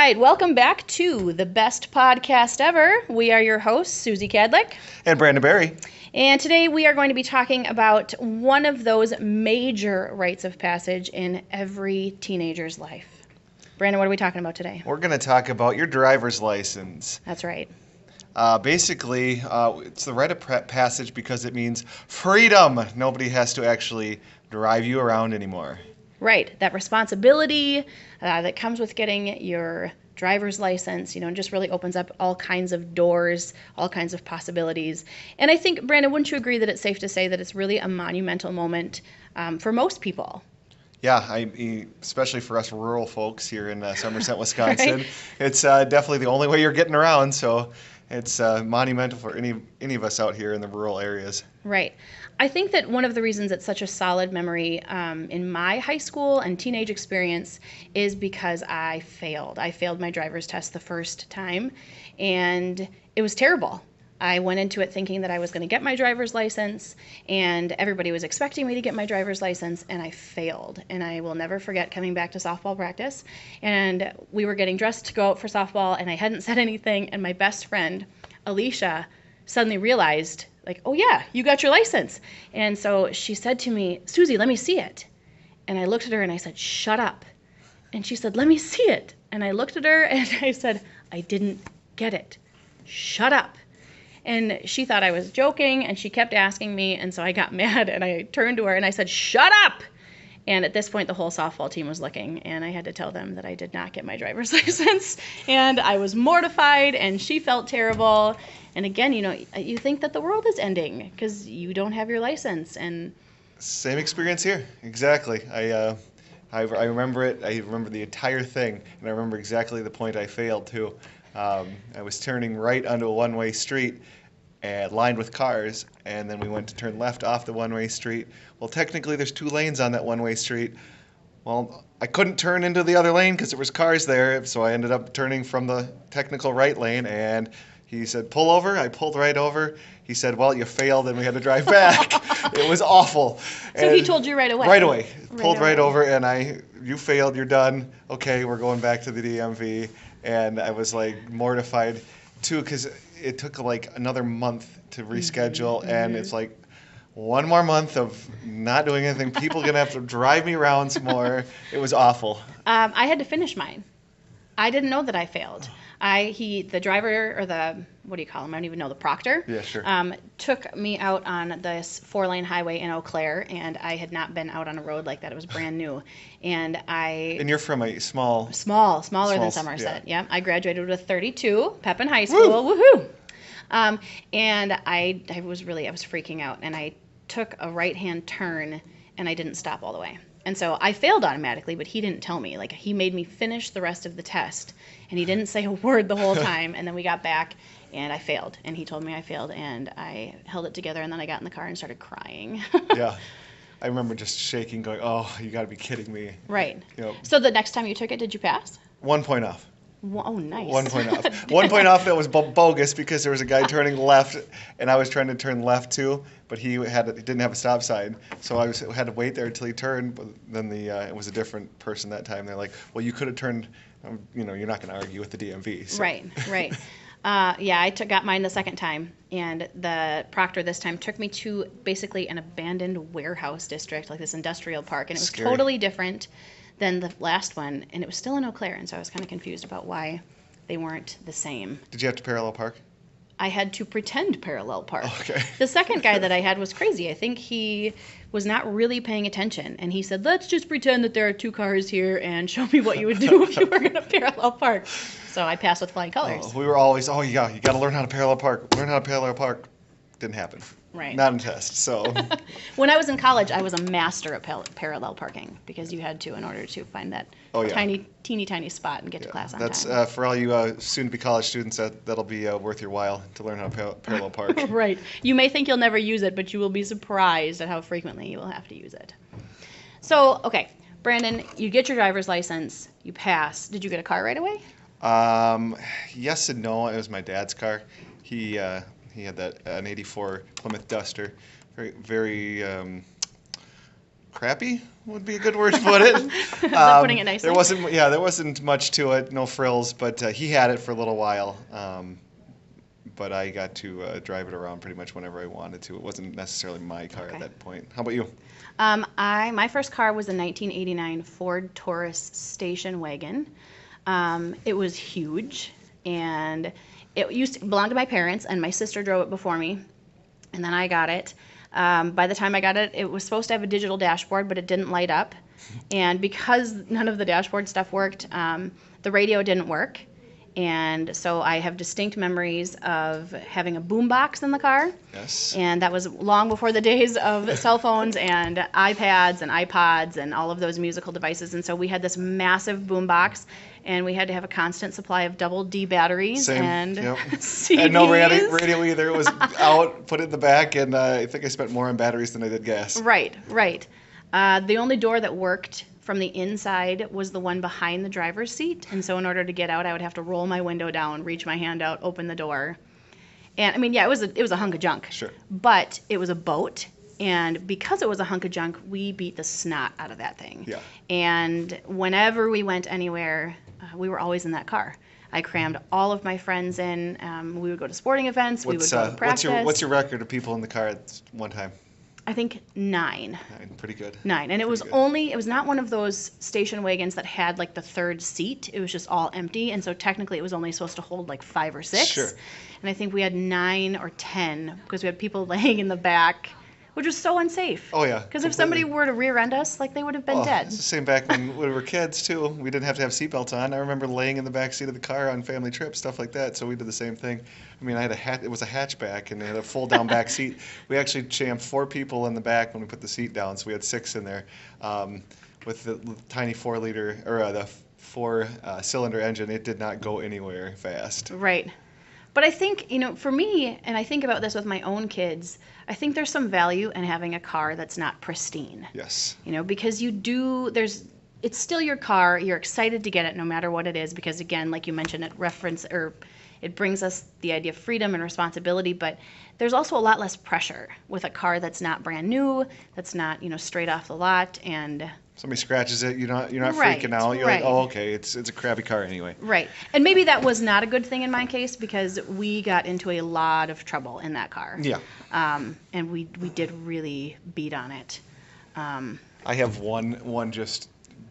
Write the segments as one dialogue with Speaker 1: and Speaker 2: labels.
Speaker 1: right, welcome back to the best podcast ever. We are your hosts, Susie Cadlick.
Speaker 2: And Brandon Barry.
Speaker 1: And today we are going to be talking about one of those major rites of passage in every teenager's life. Brandon, what are we talking about today?
Speaker 2: We're going to talk about your driver's license.
Speaker 1: That's right.
Speaker 2: Basically, it's the rite of passage because it means freedom. Nobody has to actually drive you around anymore.
Speaker 1: Right, that responsibility that comes with getting your driver's license, just really opens up all kinds of doors, all kinds of possibilities. And I think, Brandon, wouldn't you agree that it's safe to say that it's really a monumental moment for most people?
Speaker 2: Yeah, especially for us rural folks here in Somerset, Wisconsin. Right? It's definitely the only way you're getting around, so it's monumental for any of us out here in the rural areas.
Speaker 1: Right. I think that one of the reasons it's such a solid memory in my high school and teenage experience is because I failed. I failed my driver's test the first time, and it was terrible. I went into it thinking that I was going to get my driver's license, and everybody was expecting me to get my driver's license, and I failed. And I will never forget coming back to softball practice, and we were getting dressed to go out for softball, and I hadn't said anything, and my best friend, Alicia, suddenly realized, oh yeah, you got your license. And so she said to me, Susie, let me see it. And I looked at her and I said, shut up. And she said, let me see it. And I looked at her and I said, I didn't get it. Shut up. And she thought I was joking, and she kept asking me, and so I got mad, and I turned to her and I said, shut up! And at this point, the whole softball team was looking, and I had to tell them that I did not get my driver's license, and I was mortified, and she felt terrible. And again, you think that the world is ending because you don't have your license. And
Speaker 2: same experience here, exactly. I remember it. I remember the entire thing, and I remember exactly the point I failed too. I was turning right onto a one-way street lined with cars, and then we went to turn left off the one-way street. Well, technically there's two lanes on that one-way street. Well, I couldn't turn into the other lane because there was cars there, so I ended up turning from the technical right lane, and he said, pull over. I pulled right over. He said, well, you failed, and we had to drive back. It was awful.
Speaker 1: So he told you right away?
Speaker 2: Right away. Pulled right over, and you failed, you're done. Okay, we're going back to the DMV. And I was mortified too, because it took another month to reschedule, and it's one more month of not doing anything. People are going to have to drive me around some more. It was awful.
Speaker 1: I had to finish mine. I didn't know that I failed. The driver, or what do you call him? I don't even know, the proctor.
Speaker 2: Yeah, sure.
Speaker 1: Took me out on this 4-lane highway in Eau Claire, and I had not been out on a road like that. It was brand new. And
Speaker 2: you're from a smaller
Speaker 1: than Somerset. Yeah. I graduated with 32, Pepin High School. Woohoo! And I was freaking out, and I took a right-hand turn, and I didn't stop all the way. And so I failed automatically, but he didn't tell me. He made me finish the rest of the test, and he didn't say a word the whole time. And then we got back, and I failed. And he told me I failed, and I held it together, and then I got in the car and started crying.
Speaker 2: Yeah. I remember just shaking, going, oh, you got to be kidding me.
Speaker 1: Right. So the next time you took it, did you pass?
Speaker 2: 1 point off.
Speaker 1: Oh, nice.
Speaker 2: 1 point off. 1 point off that was bogus because there was a guy turning left, and I was trying to turn lleft too, but he didn't have a stop sign, so I had to wait there until he turned. But then it was a different person that time. They're like, well, you could have turned. You're not going to argue with the DMV. So.
Speaker 1: Right. I got mine the second time, and the proctor this time took me to basically an abandoned warehouse district, this industrial park, and it was
Speaker 2: Scary.
Speaker 1: Totally different than the last one, and it was still in Eau Claire, and so I was kind of confused about why they weren't the same.
Speaker 2: Did you have to parallel park?
Speaker 1: I had to pretend parallel park.
Speaker 2: Okay.
Speaker 1: The second guy that I had was crazy. I think he was not really paying attention, and he said, let's just pretend that there are two cars here and show me what you would do if you were going to parallel park. So I passed with flying colors.
Speaker 2: We were always, you got to learn how to parallel park. Learn how to parallel park. Didn't happen.
Speaker 1: Right.
Speaker 2: Not in test, so.
Speaker 1: When I was in college, I was a master at parallel parking because you had to in order to find that teeny tiny spot and get to class on time.
Speaker 2: That's for all you soon-to-be college students, that'll be worth your while to learn how to parallel park.
Speaker 1: Right. You may think you'll never use it, but you will be surprised at how frequently you will have to use it. So, okay, Brandon, you get your driver's license, you pass. Did you get a car right away?
Speaker 2: Yes and no. It was my dad's car. He had an '84 Plymouth Duster, very crappy would be a good word to put it.
Speaker 1: Putting it nicely.
Speaker 2: There wasn't much to it, no frills, but he had it for a little while. But I got to drive it around pretty much whenever I wanted to. It wasn't necessarily my car
Speaker 1: Okay.
Speaker 2: at that point. How about you?
Speaker 1: My first car was a 1989 Ford Taurus station wagon. It was huge, and it used to belong to my parents, and my sister drove it before me, and then I got it. By the time I got it, it was supposed to have a digital dashboard, but it didn't light up. And because none of the dashboard stuff worked, the radio didn't work. And so I have distinct memories of having a boombox in the car.
Speaker 2: Yes.
Speaker 1: And that was long before the days of cell phones and iPads and iPods and all of those musical devices. And so we had this massive boombox, and we had to have a constant supply of double D batteries
Speaker 2: Same.
Speaker 1: and
Speaker 2: Yep.
Speaker 1: CDs.
Speaker 2: And no radio either. It was out, put it in the back, and I think I spent more on batteries than I did gas.
Speaker 1: Right. The only door that worked from the inside was the one behind the driver's seat. And so in order to get out, I would have to roll my window down, reach my hand out, open the door. And I mean, yeah, it was a hunk of junk.
Speaker 2: Sure.
Speaker 1: But it was a boat. And because it was a hunk of junk, we beat the snot out of that thing.
Speaker 2: Yeah.
Speaker 1: And whenever we went anywhere, we were always in that car. I crammed all of my friends in. We would go to sporting events. We would go to practice.
Speaker 2: What's your record of people in the car at one time?
Speaker 1: I think 9.
Speaker 2: 9. Pretty good.
Speaker 1: 9. And it was not one of those station wagons that had like the third seat. It was just all empty. And so technically it was only supposed to hold like 5 or 6.
Speaker 2: Sure.
Speaker 1: And I think we had 9 or 10 because we had people laying in the back, which was so unsafe.
Speaker 2: Oh, yeah.
Speaker 1: Because if somebody were to rear end us, like they would have been dead.
Speaker 2: It's the same back when we were kids, too. We didn't have to have seatbelts on. I remember laying in the back seat of the car on family trips, stuff like that. So we did the same thing. I mean, it was a hatchback, and they had a fold-down back seat. We actually jammed 4 people in the back when we put the seat down, so we had 6 in there. With the tiny 4-liter, or the 4-cylinder engine, it did not go anywhere fast.
Speaker 1: Right. But I think, for me, and I think about this with my own kids, I think there's some value in having a car that's not pristine.
Speaker 2: Yes.
Speaker 1: Because it's still your car. You're excited to get it no matter what it is because, again, like you mentioned, it brings us the idea of freedom and responsibility, but there's also a lot less pressure with a car that's not brand new, that's not, straight off the lot, and
Speaker 2: somebody scratches it, you're not
Speaker 1: Right,
Speaker 2: freaking out. You're
Speaker 1: right.
Speaker 2: like, oh, okay, it's a crappy car anyway.
Speaker 1: Right. And maybe that was not a good thing in my case because we got into a lot of trouble in that car.
Speaker 2: Yeah.
Speaker 1: And we did really beat on it.
Speaker 2: I have one just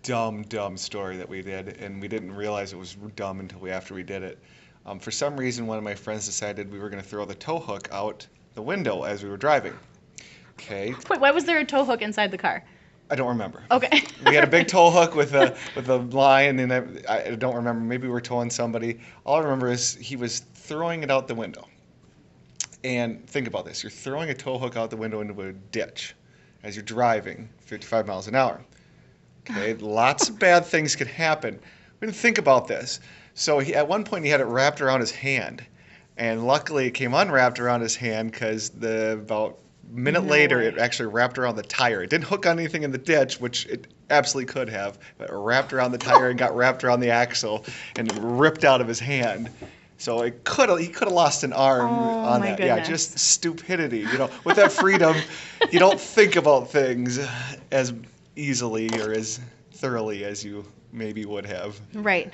Speaker 2: dumb story that we did, and we didn't realize it was dumb until after we did it. For some reason, one of my friends decided we were going to throw the tow hook out the window as we were driving. Okay.
Speaker 1: Wait, why was there a tow hook inside the car?
Speaker 2: I don't remember.
Speaker 1: Okay.
Speaker 2: We had a big tow hook with a line, and I don't remember. Maybe we were towing somebody. All I remember is he was throwing it out the window. And think about this: you're throwing a tow hook out the window into a ditch as you're driving 55 miles an hour. Okay, lots of bad things could happen. We didn't think about this. So at one point he had it wrapped around his hand, and luckily it came unwrapped around his hand because about a minute later it actually wrapped around the tire. It didn't hook on anything in the ditch, which it absolutely could have, but it wrapped around the tire and got wrapped around the axle and ripped out of his hand. So he could have lost an arm on that.
Speaker 1: Goodness.
Speaker 2: Yeah, just stupidity. With that freedom, you don't think about things as easily or as thoroughly as you maybe would have.
Speaker 1: Right.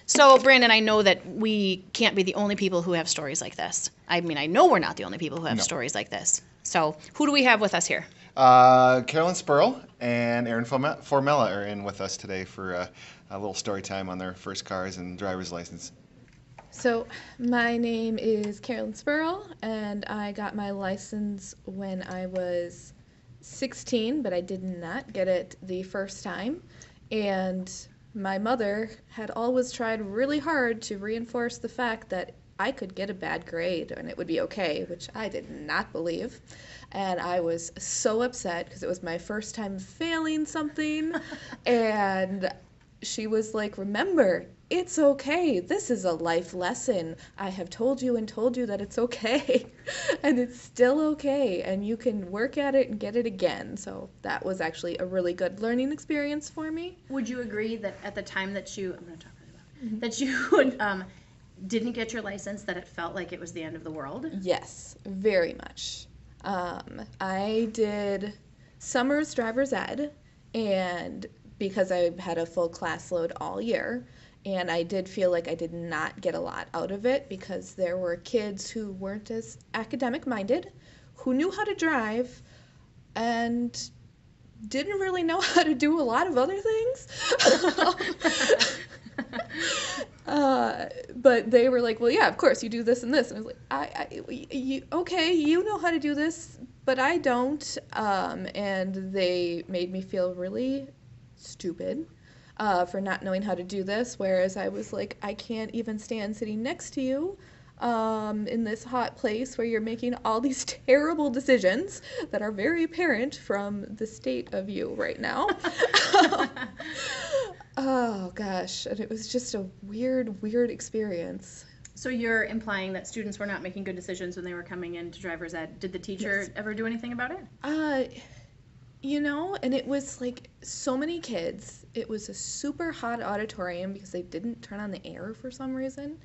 Speaker 1: So, Brandon, I know that we can't be the only people who have stories like this. I mean, I know we're not the only people who have stories like this. So, who do we have with us here?
Speaker 2: Carolyn Spurl and Aaron Formella are in with us today for a little story time on their first cars and driver's license.
Speaker 3: So, my name is Carolyn Spurl, and I got my license when I was 16, but I did not get it the first time. And my mother had always tried really hard to reinforce the fact that I could get a bad grade and it would be okay, which I did not believe. And I was so upset because it was my first time failing something. And she was like, remember, it's okay. This is a life lesson. I have told you and told you that it's okay. And it's still okay. And you can work at it and get it again. So that was actually a really good learning experience for me.
Speaker 1: Would you agree that at the time that you, I'm going to talk about that you didn't get your license, that it felt like it was the end of the world?
Speaker 3: Yes, very much. I did summer's driver's ed, and because I had a full class load all year, and I did feel like I did not get a lot out of it because there were kids who weren't as academic minded, who knew how to drive, and didn't really know how to do a lot of other things. But they were like, well, yeah, of course, you do this and this. And I was like, okay, you know how to do this, but I don't. And they made me feel really stupid for not knowing how to do this, whereas I was like, I can't even stand sitting next to you in this hot place where you're making all these terrible decisions that are very apparent from the state of you right now. Oh gosh, and it was just a weird experience.
Speaker 1: So you're implying that students were not making good decisions when they were coming into driver's ed. Did the teacher ever do anything about it?
Speaker 3: And it was like so many kids. It was a super hot auditorium because they didn't turn on the air for some reason.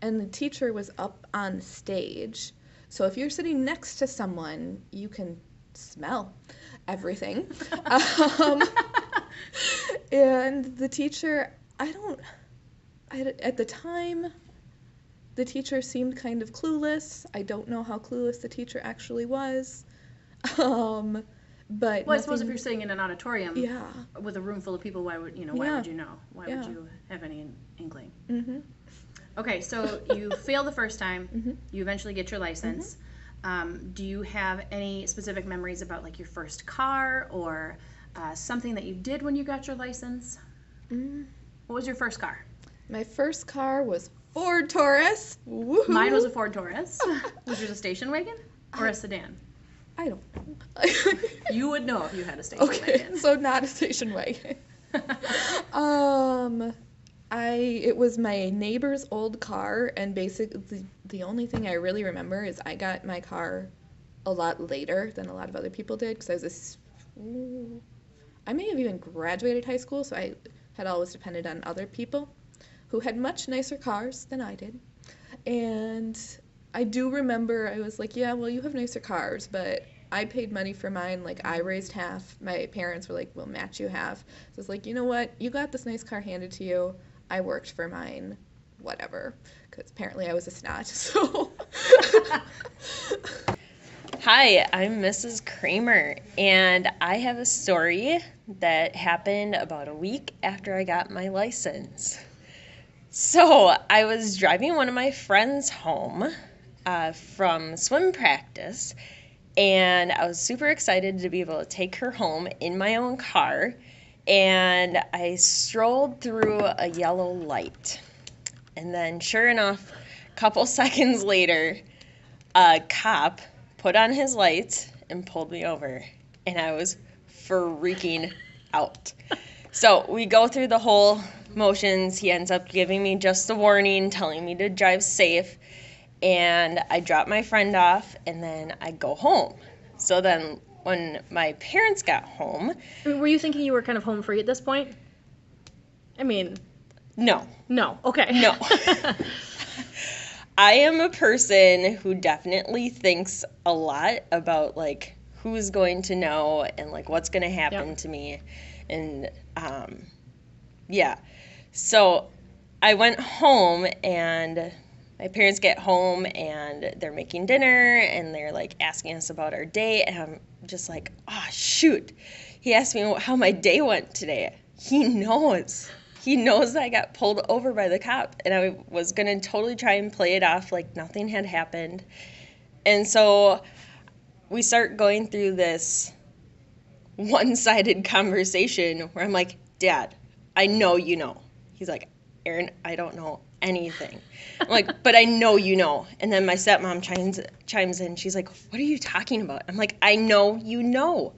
Speaker 3: And the teacher was up on stage. So if you're sitting next to someone, you can smell everything. And the teacher, at the time, the teacher seemed kind of clueless. I don't know how clueless the teacher actually was. But
Speaker 1: well, I suppose if you're sitting in an auditorium with a room full of people, why would you know? Why would you know? Why would you have any inkling? Mm-hmm. Okay, so you fail the first time. Mm-hmm. You eventually get your license. Mm-hmm. Do you have any specific memories about like your first car or something that you did when you got your license? Mm. What was your first car?
Speaker 3: My first car was Ford Taurus. Woo-hoo.
Speaker 1: Mine was a Ford Taurus. Was yours a station wagon or a sedan?
Speaker 3: I don't know.
Speaker 1: You would know if you had a station wagon.
Speaker 3: So not a station wagon. It was my neighbor's old car, and basically the only thing I really remember is I got my car a lot later than a lot of other people did because I may have even graduated high school, so I had always depended on other people who had much nicer cars than I did. And I do remember I was like, yeah, well, you have nicer cars, but I paid money for mine. Like, I raised half. My parents were like, we'll match you half. So I was like, you know what? You got this nice car handed to you. I worked for mine. Whatever. Because apparently I was a snot, so.
Speaker 4: Hi, I'm Mrs. Kramer, and I have a story that happened about a week after I got my license. So I was driving one of my friends home from swim practice, and I was super excited to be able to take her home in my own car, and I strolled through a yellow light. And then sure enough, a couple seconds later, a cop put on his lights and pulled me over, and I was freaking out. So we go through the whole motions. He ends up giving me just a warning, telling me to drive safe, and I drop my friend off, and then I go home. So then when my parents got home...
Speaker 1: Were you thinking you were kind of home free at this point? I mean...
Speaker 4: No.
Speaker 1: No, okay.
Speaker 4: No. I am a person who definitely thinks a lot about, like, who's going to know and, like, what's going to happen to me. And, yeah. So I went home, and my parents get home, and they're making dinner, and they're, like, asking us about our day. And I'm just like, oh, shoot. He asked me how my day went today. He knows. He knows that I got pulled over by the cop, and I was going to totally try and play it off like nothing had happened. And so we start going through this one-sided conversation where I'm like, Dad, I know you know. He's like, Erin, I don't know anything. I'm like, but I know you know. And then my stepmom chimes in. She's like, what are you talking about? I'm like, I know you know.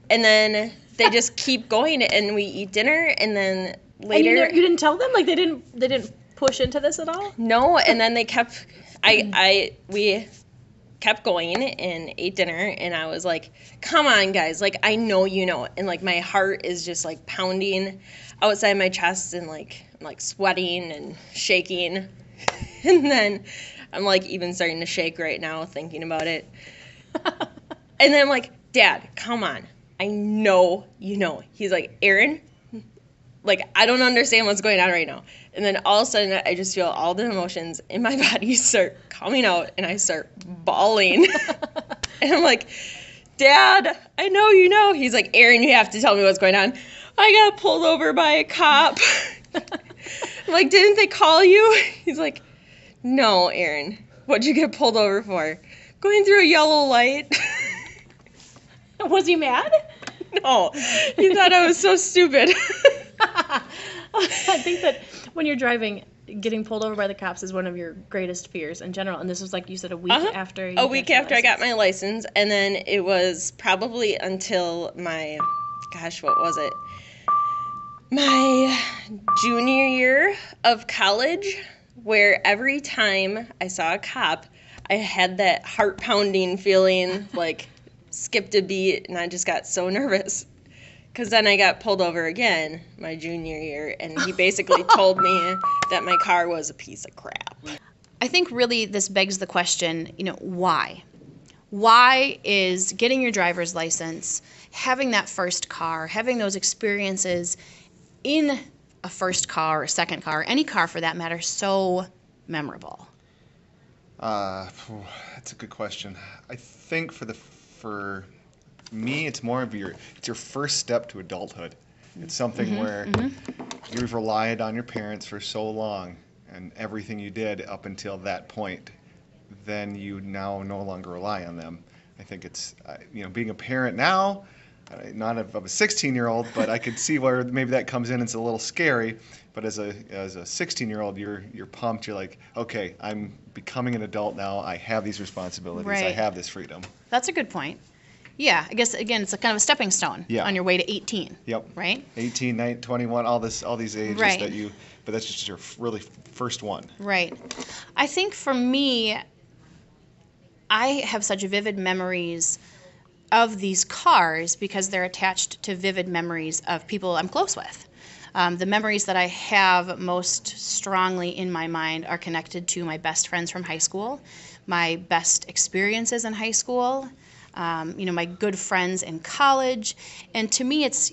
Speaker 4: And then they just keep going, and we eat dinner, and then later...
Speaker 1: And you didn't tell them? Like, they didn't push into this at all?
Speaker 4: No, and then they kept... We kept going and ate dinner, and I was like, come on, guys. Like, I know you know. And, like, my heart is just, like, pounding outside my chest, and, like, I'm, like, sweating and shaking. And then I'm, like, even starting to shake right now thinking about it. And then I'm like, Dad, come on. I know you know. He's like, Aaron, like, I don't understand what's going on right now. And then all of a sudden, I just feel all the emotions in my body start coming out, and I start bawling. And I'm like, Dad, I know you know. He's like, Aaron, you have to tell me what's going on. I got pulled over by a cop. I'm like, didn't they call you? He's like, no, Aaron. What'd you get pulled over for? Going through a yellow light.
Speaker 1: Was he mad?
Speaker 4: No, he thought I was so stupid.
Speaker 1: I think that when you're driving, getting pulled over by the cops is one of your greatest fears in general. And this was, like you said, a week after you
Speaker 4: A week after I got my license. And then it was probably until my, gosh, what was it? My junior year of college, where every time I saw a cop, I had that heart-pounding feeling, like skipped a beat, and I just got so nervous. Because then I got pulled over again my junior year, and he basically told me that my car was a piece of crap.
Speaker 1: I think really this begs the question, why? Why is getting your driver's license, having that first car, having those experiences in a first car or second car, any car for that matter, so memorable?
Speaker 2: That's a good question. I think for me, it's more of your first step to adulthood. It's something where you've relied on your parents for so long and everything you did up until that point, then you now no longer rely on them. I think it's, being a parent now, not of a 16-year-old, but I could see where maybe that comes in. It's a little scary, but as a 16-year-old, you're pumped. You're like, okay, I'm becoming an adult now. I have these responsibilities. I
Speaker 1: Right.
Speaker 2: have this freedom.
Speaker 1: That's a good point. Yeah, I guess, again, it's a kind of a stepping stone
Speaker 2: Yeah.
Speaker 1: on your way to 18.
Speaker 2: Yep.
Speaker 1: Right?
Speaker 2: 18, 19, 21, all these ages
Speaker 1: Right.
Speaker 2: but that's just your really first one.
Speaker 1: Right. I think for me, I have such vivid memories of these cars because they're attached to vivid memories of people I'm close with. The memories that I have most strongly in my mind are connected to my best friends from high school, my best experiences in high school, my good friends in college. And to me, it's,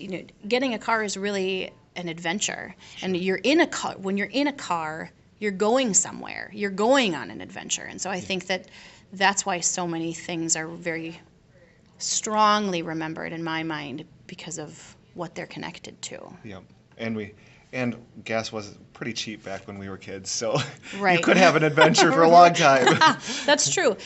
Speaker 1: getting a car is really an adventure. And you're in a car, when you're in a car, you're going somewhere. You're going on an adventure. And so I think that that's why so many things are very strongly remembered in my mind because of what they're connected to.
Speaker 2: Yep. And gas was pretty cheap back when we were kids, so you
Speaker 1: Right.
Speaker 2: could have an adventure for a long time.
Speaker 1: That's true.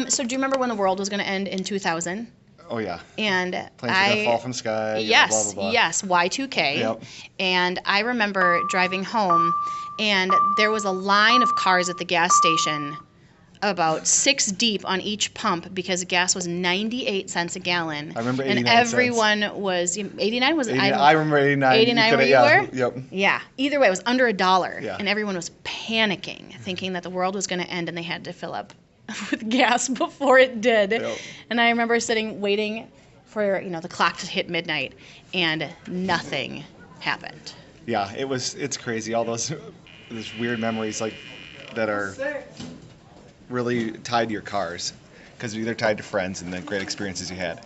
Speaker 1: So do you remember when the world was going to end in 2000?
Speaker 2: Oh yeah.
Speaker 1: And
Speaker 2: Planes were gonna fall from the sky.
Speaker 1: Yes,
Speaker 2: blah, blah, blah.
Speaker 1: yes, Y2K.
Speaker 2: Yep.
Speaker 1: And I remember driving home, and there was a line of cars at the gas station, about 6 deep on each pump, because gas was 98 cents a gallon.
Speaker 2: I remember 89
Speaker 1: and
Speaker 2: cents.
Speaker 1: everyone was 89 was
Speaker 2: 89, I remember 89.
Speaker 1: 89 where you
Speaker 2: yeah,
Speaker 1: were?
Speaker 2: Yep.
Speaker 1: Yeah. Either way, it was under $1,
Speaker 2: Yeah.
Speaker 1: and everyone was panicking, thinking that the world was going to end, and they had to fill up with gas before it did.
Speaker 2: Yep.
Speaker 1: And I remember waiting for the clock to hit midnight, and nothing happened.
Speaker 2: Yeah, it's crazy. All those weird memories like that are really tied to your cars because they're either tied to friends and the great experiences you had.